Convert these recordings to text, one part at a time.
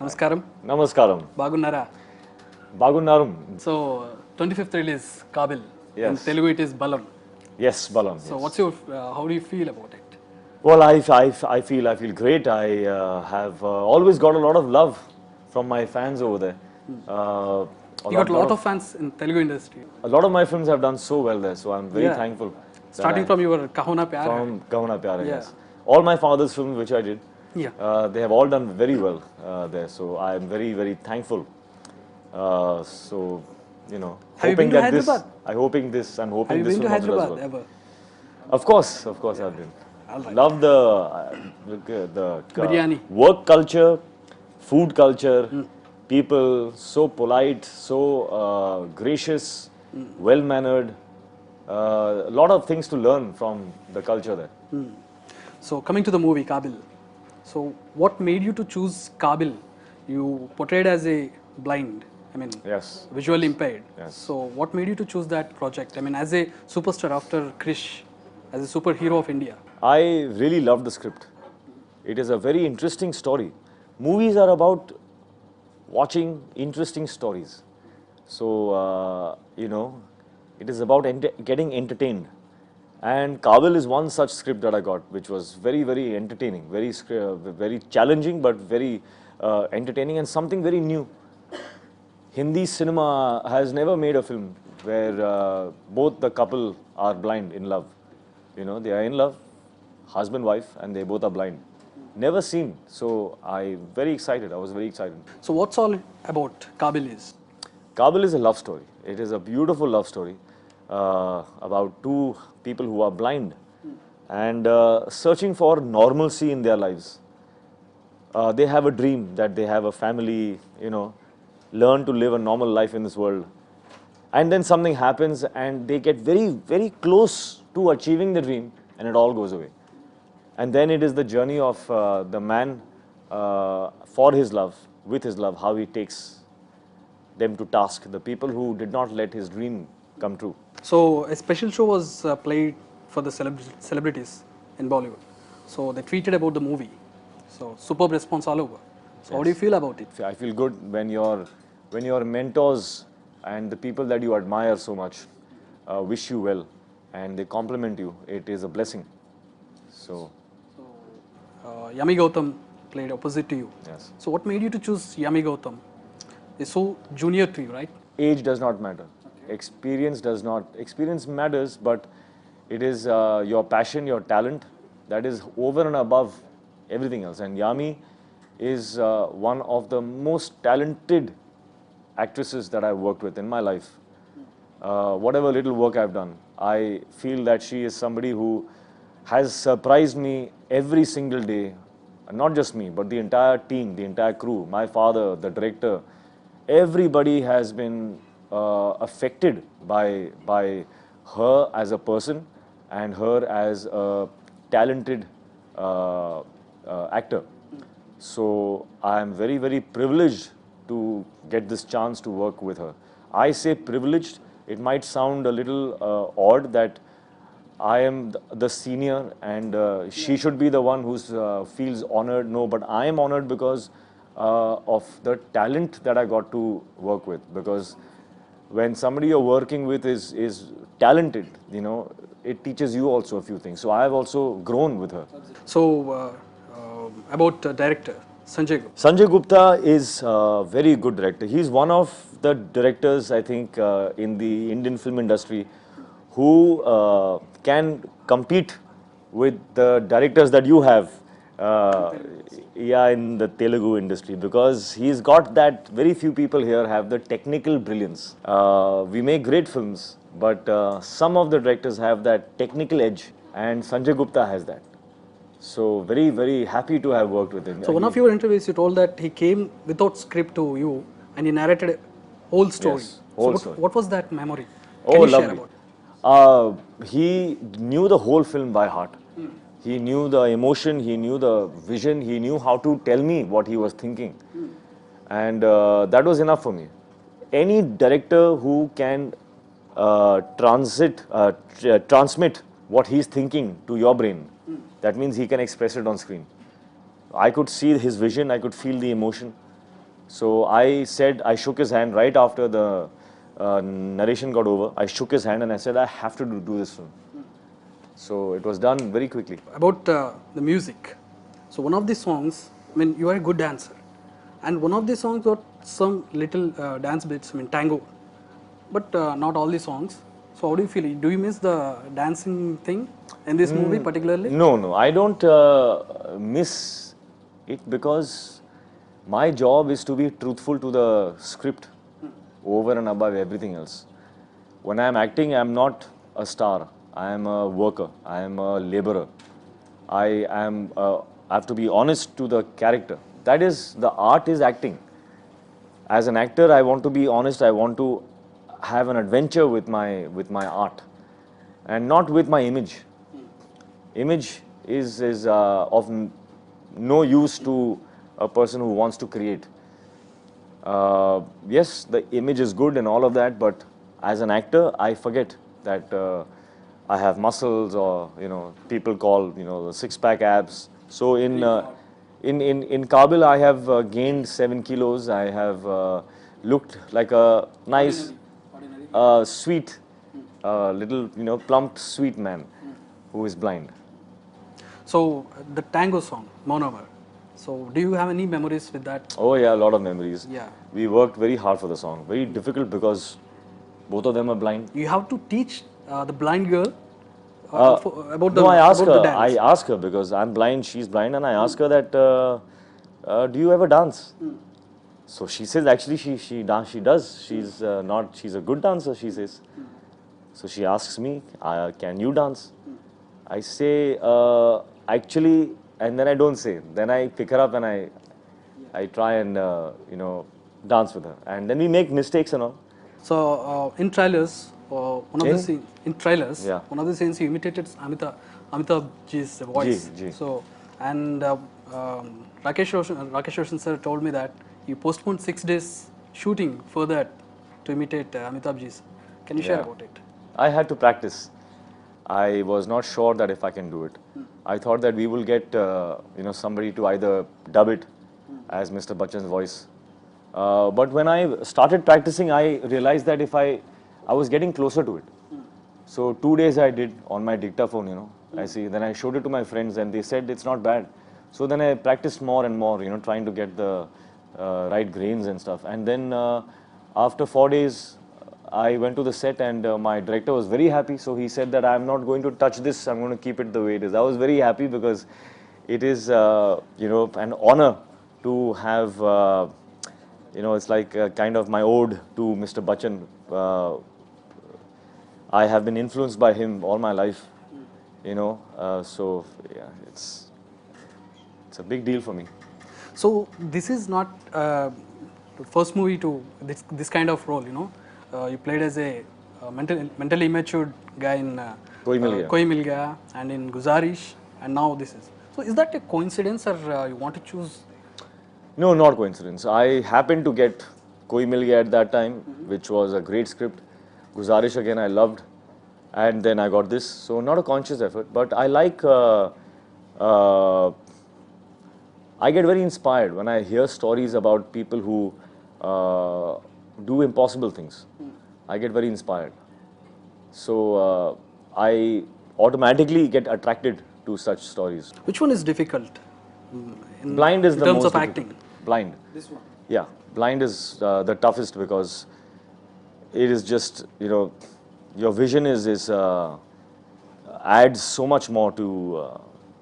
Namaskaram. Namaskaram. Bagunnara. Bagunnarum. So, 25th release Kaabil. Yes. In Telugu it is Balam. Yes, Balam. So, yes. what's your, how do you feel about it? Well, I feel great. I have always got a lot of love from my fans over there. You got a lot of fans in Telugu industry. A lot of my films have done so well there, so I'm very thankful. Starting from your Kahuna Pyar. From Kahuna Pyar, yes. All my father's films which I did, they have all done very well there. So I'm very, very thankful. So, you know, Have hoping that this, I'm hoping this Have you this been to will also Hyderabad does well. ever? Of course I've been. Right. Love the Biryani. work culture, food culture, people so polite, so gracious, well-mannered. A lot of things to learn from the culture there. So, coming to the movie Kaabil. So, what made you to choose Kaabil? You portrayed as a blind, I mean, Yes. visually impaired. Yes. So, what made you to choose that project? I mean, as a superstar after Krish, as a superhero of India. I really love the script. It is a very interesting story. Movies are about watching interesting stories. So, you know, it is about getting entertained. And Kaabil is one such script that I got, which was very, very entertaining, very challenging, but very entertaining and something very new. Hindi cinema has never made a film where both the couple are blind in love. You know, they are in love, husband, wife, and they both are blind. Never seen. So I'm very excited. I was very excited. So, what's all about Kaabil is? Kaabil is a love story. It is a beautiful love story about two people who are blind and searching for normalcy in their lives. They have a dream that they have a family, you know, learn to live a normal life in this world. And then something happens and they get very, very close to achieving the dream and it all goes away. And then it is the journey of the man for his love, with his love, how he takes them to task, the people who did not let his dream come true. So, a special show was played for the celebrities in Bollywood. So, they tweeted about the movie. So, superb response all over. So, how do you feel about it? I feel good when your mentors and the people that you admire so much wish you well and they compliment you. It is a blessing. So Yami Gautam played opposite to you. Yes. So, what made you to choose Yami Gautam? He's so junior to you, right? Age does not matter. Okay. Experience does not. Experience matters, but it is your passion, your talent that is over and above everything else. And Yami is one of the most talented actresses that I've worked with in my life. Whatever little work I've done, I feel that she is somebody who has surprised me every single day. Not just me, but the entire team, the entire crew, my father, the director, everybody has been affected by her as a person and her as a talented actor. So I am very, very privileged to get this chance to work with her. I say privileged, it might sound a little odd that I am the senior and she should be the one who feels honored. No, but I am honored because of the talent that I got to work with. Because when somebody you're working with is talented, you know, it teaches you also a few things. So I have also grown with her. So, about director, Sanjay Gupta. Sanjay Gupta is a very good director. He's one of the directors, I think, in the Indian film industry who can compete with the directors that you have in the Telugu industry, because he's got that. Very few people here have the technical brilliance. We make great films, but some of the directors have that technical edge, and Sanjay Gupta has that. So very, very happy to have worked with him. So, one of your interviews, you told that he came without script to you and he narrated a whole story. Yes, whole so, story. What was that memory? Can Oh, you share lovely. about it? He knew the whole film by heart. He knew the emotion, he knew the vision, he knew how to tell me what he was thinking. And that was enough for me. Any director who can transmit what he's thinking to your brain, that means he can express it on screen. I could see his vision, I could feel the emotion. So I said, I shook his hand right after the narration got over. I shook his hand and I said, I have to do this film. So it was done very quickly. About the music. So one of the songs, I mean, you are a good dancer, and one of the songs got some little dance bits, I mean, tango, but not all the songs. So how do you feel? Do you miss the dancing thing in this movie particularly? No, I don't miss it because my job is to be truthful to the script over and above everything else. When I am acting, I am not a star. I am a worker. I am a laborer. I have to be honest to the character. That is, the art is acting. As an actor, I want to be honest. I want to have an adventure with my art, and not with my image. Image is of no use to a person who wants to create. Yes, the image is good and all of that, but as an actor, I forget that I have muscles, or people call the six-pack abs. So in Kaabil, I have gained 7 kilos. I have looked like a nice, sweet, little plump, sweet man who is blind. So the tango song, Monomer. So do you have any memories with that? Oh yeah, a lot of memories. Yeah. We worked very hard for the song. Very difficult because both of them are blind. You have to teach the blind girl about the No, I asked about the her. dance. I asked her because I'm blind, she's blind, and I asked her that, do you ever dance? So she says actually she does. She's not. She's a good dancer, she says. So she asks me, can you dance? I say actually, and then I don't say. Then I pick her up and I try and dance with her, and then we make mistakes and all. So in trailers, one of the scenes in trailers, Yeah. one of the scenes you imitated Amitabh Ji's voice. Ji. So and Rakesh Roshan sir told me that you postponed 6 days shooting for that to imitate Amitabh Ji's. Can you share about it? I had to practice. I was not sure that if I can do it. I thought that we will get somebody to either dub it as Mr. Bachchan's voice. But when I started practicing, I realized that if I was getting closer to it. So 2 days I did on my dictaphone, I see. Then I showed it to my friends and they said it's not bad. So then I practiced more and more, trying to get the right grains and stuff. And then after 4 days, I went to the set and my director was very happy. So he said that I'm not going to touch this. I'm going to keep it the way it is. I was very happy because it is, an honor to have, it's like kind of my ode to Mr. Bachchan. I have been influenced by him all my life, so yeah, it's a big deal for me. So this is not the first movie to this kind of role. You played as a mentally immature guy in Koi Mil Gaya. Koi Mil Gaya and in Guzarish, and now this is. So is that a coincidence, or you want to choose? No, not coincidence. I happened to get Koi Mil Gaya at that time, which was a great script. Guzarish again I loved, and then I got this. So not a conscious effort, but I like. I get very inspired when I hear stories about people who do impossible things. I get very inspired. So I automatically get attracted to such stories. Which one is difficult? Blind is in the terms most of difficult. acting. Blind. This one. Yeah, blind is the toughest because it is just your vision is adds so much more to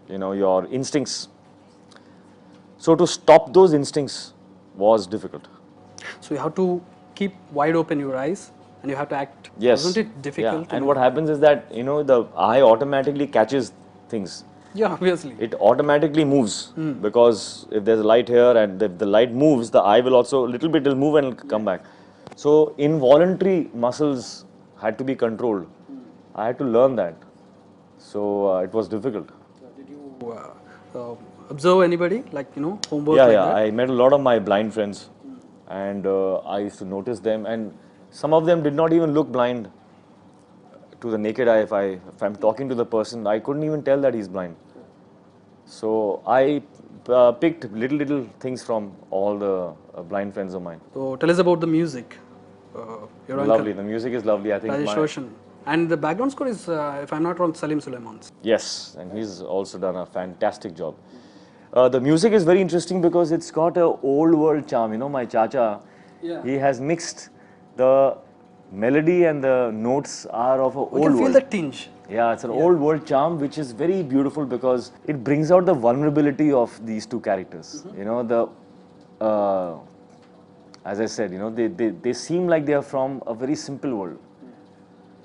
your instincts. So to stop those instincts was difficult. So you have to keep wide open your eyes and you have to act. Yes. Isn't it difficult? Yeah. And what happens is that the eye automatically catches things. Yeah, obviously. It automatically moves because if there's a light here and if the light moves, the eye will also a little bit will move and come back. So involuntary muscles had to be controlled. I had to learn that. So it was difficult. Did you observe anybody, like homework? Yeah, like yeah. that? I met a lot of my blind friends, and I used to notice them, and some of them did not even look blind to the naked eye. If I'm talking to the person, I couldn't even tell that he's blind. So I picked little things from all the blind friends of mine. So tell us about the music. Your Lovely. uncle, The music is lovely. I think Hrithik Roshan. And the background score is, if I'm not wrong, Salim Sulaiman's. yes, and he's also done a fantastic job. The music is very interesting because it's got a old world charm. You know, my chacha, he has mixed the melody and the notes are of a We old can feel world. the tinge. Yeah, it's an old world charm which is very beautiful because it brings out the vulnerability of these two characters. You know, as I said, you know, they seem like they are from a very simple world,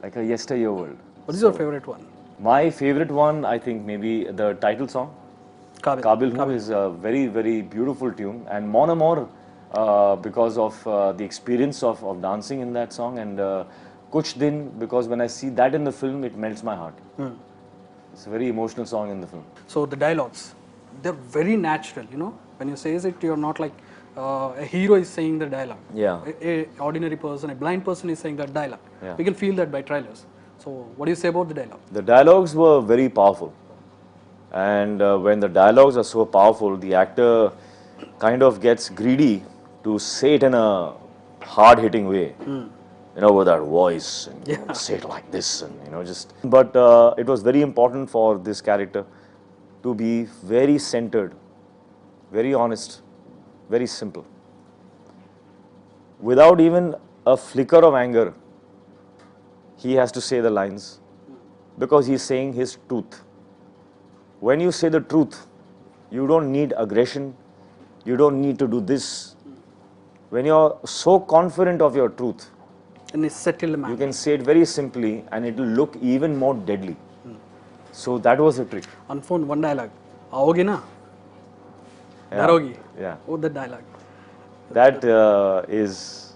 like a yesteryear world. What is your favorite one? My favorite one, I think, maybe the title song. Kaabil. Kaabil is a very, very beautiful tune, and more and more because of the experience of dancing in that song, and Kuch Din, because when I see that in the film, it melts my heart. It's a very emotional song in the film. So the dialogues, they're very natural, you know. When you say it, you're not like a hero is saying the dialogue. Yeah. A ordinary person, a blind person is saying that dialogue. Yeah. We can feel that by trailers. So what do you say about the dialogue? The dialogues were very powerful. And when the dialogues are so powerful, the actor kind of gets greedy to say it in a hard-hitting way. You know, with that voice, and you know, say it like this, and you know, just. But it was very important for this character to be very centered, very honest, very simple. Without even a flicker of anger, he has to say the lines because he's saying his truth. When you say the truth, you don't need aggression, you don't need to do this. When you're so confident of your truth, In a settled manner. you can say it very simply and it will look even more deadly. So that was the trick. On phone, one dialogue. Aogi na? Yeah. Darogi. Yeah. Oh, the dialogue. That is,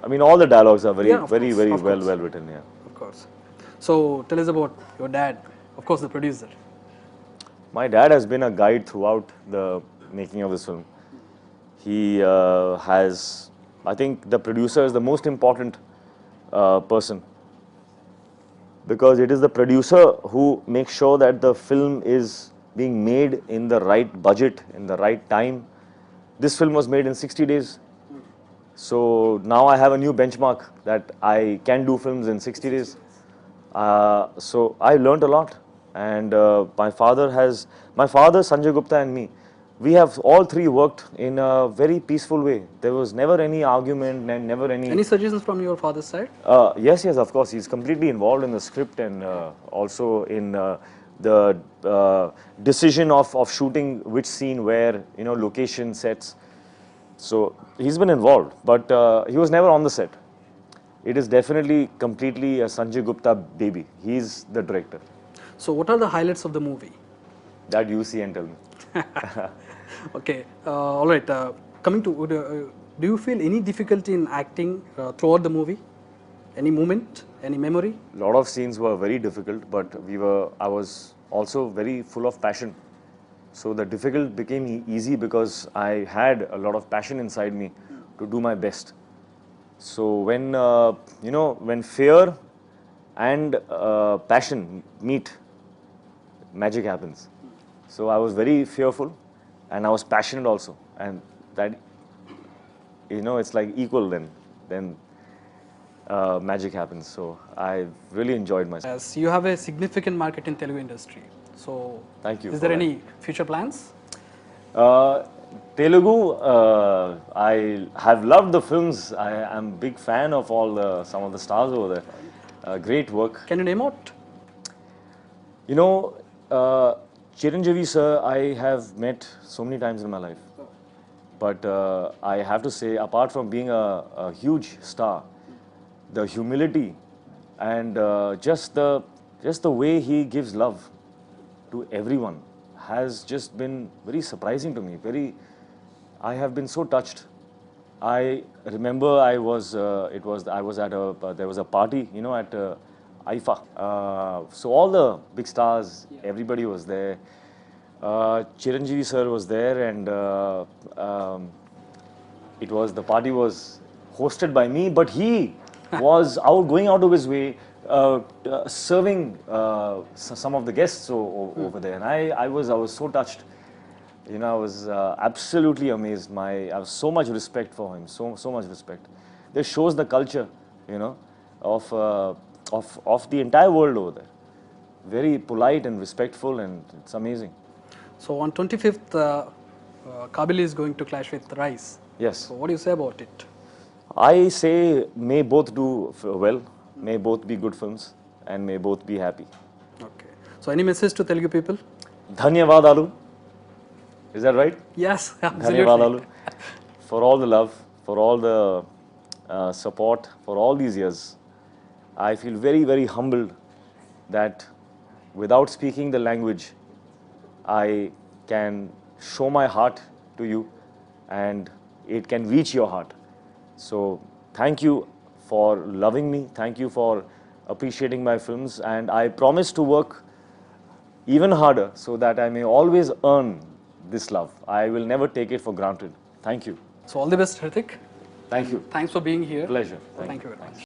I mean, all the dialogues are very, Yeah, of very, course, very of well, course. well written. Yeah. Of course. So tell us about your dad. Of course, the producer. My dad has been a guide throughout the making of this film. He has, I think, the producer is the most important person because it is the producer who makes sure that the film is being made in the right budget, in the right time. This film was made in 60 days. So now I have a new benchmark that I can do films in 60 days. So I learned a lot, and my father, Sanjay Gupta, and me, we have all three worked in a very peaceful way. There was never any argument and never any. Any suggestions from your father's side? Yes, of course. He's completely involved in the script and also in the decision of shooting which scene where, you know, location sets. So he's been involved, but he was never on the set. It is definitely completely a Sanjay Gupta baby. He's the director. So what are the highlights of the movie? That you see and tell me. Okay, all right. Coming to, do you feel any difficulty in acting throughout the movie? Any moment, any memory? A lot of scenes were very difficult, but I was also very full of passion. So the difficult became easy because I had a lot of passion inside me to do my best. So when, you know, when fear and passion meet, magic happens. So I was very fearful and I was passionate also. And that, you know, it's like equal then magic happens. So I really enjoyed myself. As you have a significant market in Telugu industry. So Thank you is for there that. any future plans? Telugu, I have loved the films. I am a big fan of some of the stars over there. Great work. Can you name out? You know, Chiranjeevi sir, I have met so many times in my life. But I have to say, apart from being a huge star, the humility and just the way he gives love to everyone has just been very surprising to me. I have been so touched. I remember I was at there was a party, you know, at IFA. So all the big stars, everybody was there. Chiranjeevi sir was there, and the party was hosted by me, but he was going out of his way serving some of the guests over there, and I was so touched. You know, I was absolutely amazed. I have so much respect for him, so much respect. This shows the culture, you know, of the entire world over there. Very polite and respectful, and it's amazing. So on 25th, Kaabil is going to clash with Rise. Yes. So what do you say about it? I say may both do well, may both be good films, and may both be happy. Okay. So any message to Telugu people? Dhanyavadalu. Is that right? Yes, absolutely. Dhanyavadalu for all the love, for all the support, for all these years. I feel very, very humbled that without speaking the language, I can show my heart to you and it can reach your heart. So thank you for loving me. Thank you for appreciating my films, and I promise to work even harder so that I may always earn this love. I will never take it for granted. Thank you. So all the best, Hrithik. Thank you. Thanks for being here. Pleasure. Thank you very much.